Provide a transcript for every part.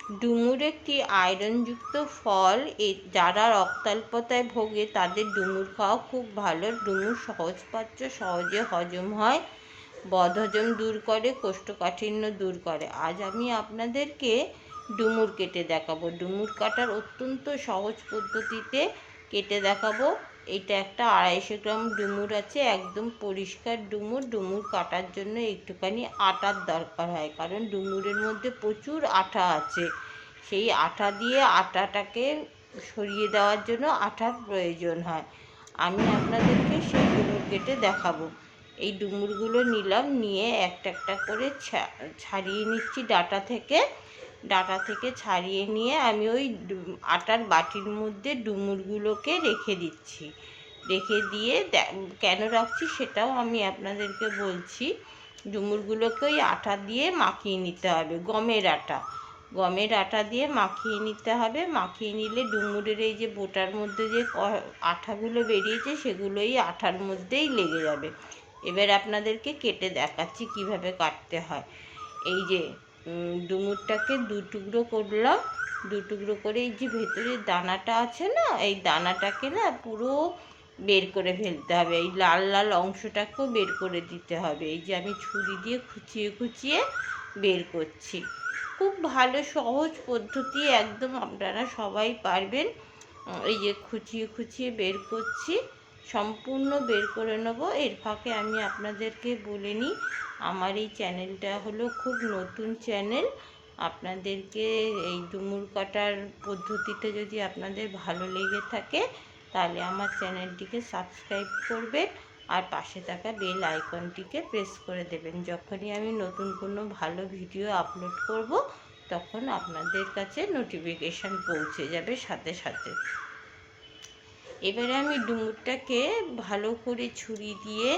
ডুমুর একটি আয়রনযুক্ত ফল। যারা রক্তাল্পতায় ভোগে তাদের ডুমুর খাওয়া খুব ভালো। ডুমুর সহজপাচ্য, সহজে হজম হয়, বদহজম দূর করে, কোষ্ঠকাঠিন্য দূর করে। আজ আমি আপনাদেরকে ডুমুর কেটে দেখাবো। ডুমুর কাটার অত্যন্ত সহজ পদ্ধতিতে কেটে দেখাবো। এটা একটা 250 গ্রাম ডুমুর আছে, একদম পরিষ্কার ডুমুর। ডুমুর কাটার জন্য একটুখানি আটার দরকার হয়, কারণ ডুমুরের মধ্যে প্রচুর আঠা আছে। সেই আঠা দিয়ে আটাটাকে সরিয়ে দেওয়ার জন্য আঠার প্রয়োজন হয়। আমি আপনাদেরকে সেই ডুমুর কেটে দেখাবো। এই ডুমুরগুলো নিলাম, নিয়ে একটা একটা করে ছাড়িয়ে নিচ্ছি ডাটা থেকে। ছাড়িয়ে নিয়ে আমি ওই আটার বাটির মধ্যে ডুমুরগুলোকে রেখে দিচ্ছি। রেখে দিয়ে কেন রাখছি সেটাও আমি আপনাদেরকে বলছি। ডুমুরগুলোকে ওই আটা দিয়ে মাখিয়ে নিতে হবে, গমের আটা দিয়ে মাখিয়ে নিতে হবে। মাখিয়ে নিলে ডুমুরের এই যে বোটার মধ্যে যে আঠাগুলো বেরিয়েছে সেগুলো এই আঠার মধ্যেই লেগে যাবে। এবার আপনাদেরকে কেটে দেখাচ্ছি কিভাবে কাটতে হয়। এই যে ডুমুরটাকে 2 টুকরো করলাম। 2 টুকরো করে এই যে ভেতরের দানাটা আছে না, এই দানাটাকে না পুরো বের করে ফেলতে হবে। এই লাল লাল অংশটাকেও বের করে দিতে হবে। এই যে আমি ছুরি দিয়ে খুঁচিয়ে খুঁচিয়ে বের করছি। খুব ভালো সহজ পদ্ধতি, একদম আপনারা সবাই পারবেন। এই যে খুঁচিয়ে খুঁচিয়ে বের করছি, সম্পূর্ণ বের করে নেব। এর ফাঁকে আমি আপনাদেরকে বলে নিই, আমার এই চ্যানেলটা হলো খুব নতুন চ্যানেল। আপনাদেরকে এই ডুমুর কাটার পদ্ধতিটা যদি আপনাদের ভালো লেগে থাকে তাহলে আমার চ্যানেলটিকে সাবস্ক্রাইব করবেন আর পাশে থাকা বেল আইকনটিকে প্রেস করে দেবেন। যখনই আমি নতুন কোনো ভালো ভিডিও আপলোড করব তখন আপনাদের কাছে নোটিফিকেশান পৌঁছে যাবে সাথে সাথে। এবারে আমি ডুমুরটাকে ভালো করে ছুরি দিয়ে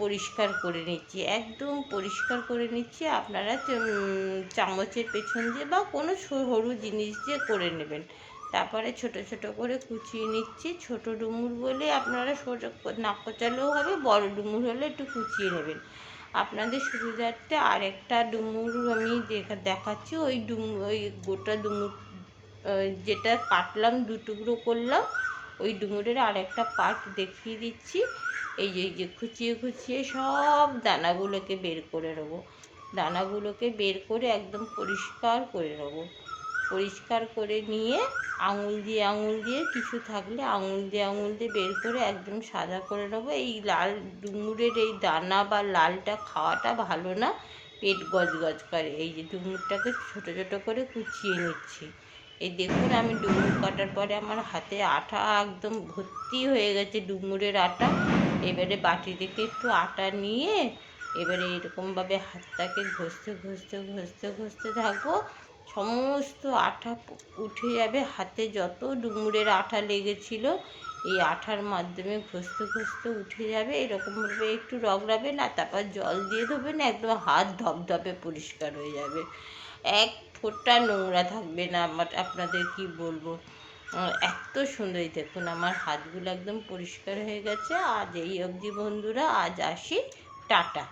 পরিষ্কার করে নিচ্ছি, একদম পরিষ্কার করে নিচ্ছি। আপনারা চামচের পেছন দিয়ে বা কোনো সরু জিনিস দিয়ে করে নেবেন। তারপরে ছোট ছোট করে কুচিয়ে নিচ্ছি। ছোট ডুমুর বলে আপনারা না কোচালেও হবে, বড় ডুমুর হলে একটু কুচিয়ে নেবেন। আপনাদের সুবিধার্থে আরেকটা ডুমুর আমি দেখাচ্ছি। ওই গোটা ডুমুর যেটা কাটলাম, 2 টুকরো করলাম, ওই ডুমুরের আরেকটা পার্ট দেখিয়ে দিচ্ছি। এই যে খুঁচিয়ে খুঁচিয়ে সব দানাগুলোকে বের করে নেবো। দানাগুলোকে বের করে একদম পরিষ্কার করে নেবো। পরিষ্কার করে নিয়ে আঙুল দিয়ে কিছু থাকলে আঙুল দিয়ে বের করে একদম সাদা করে নেবো। এই লাল ডুমুরের এই দানা বা লালটা খাওয়াটা ভালো না, পেট গজগজ করে। এই যে ডুমুরটাকে ছোট ছোট করে কুচিয়ে নিচ্ছি। এই দেখুন, আমি ডুমুর কাটার পরে আমার হাতে আঠা একদম ভর্তি হয়ে গেছে, ডুমুরের আটা। এবারে বাটি থেকে একটু আটা নিয়ে এবারে এরকমভাবে হাতটাকে ঘষতে থাকবো। সমস্ত আঠা উঠে যাবে। হাতে যত ডুমুরের আঠা লেগেছিল এই আঠার মাধ্যমে ঘষতে উঠে যাবে। এরকমভাবে একটু রগড়াবেন আর তারপর জল দিয়ে ধোবেন, একদম হাত ধপধপে পরিষ্কার হয়ে যাবে। এক ফোঁটা নোংরা থাকবে না। আপনাদের কি বলবো, এত সুন্দর। দেখুন আমার হাতগুলো একদম পরিষ্কার হয়ে গেছে। আজ এই অবধি বন্ধুরা, আজ আসি, টাটা।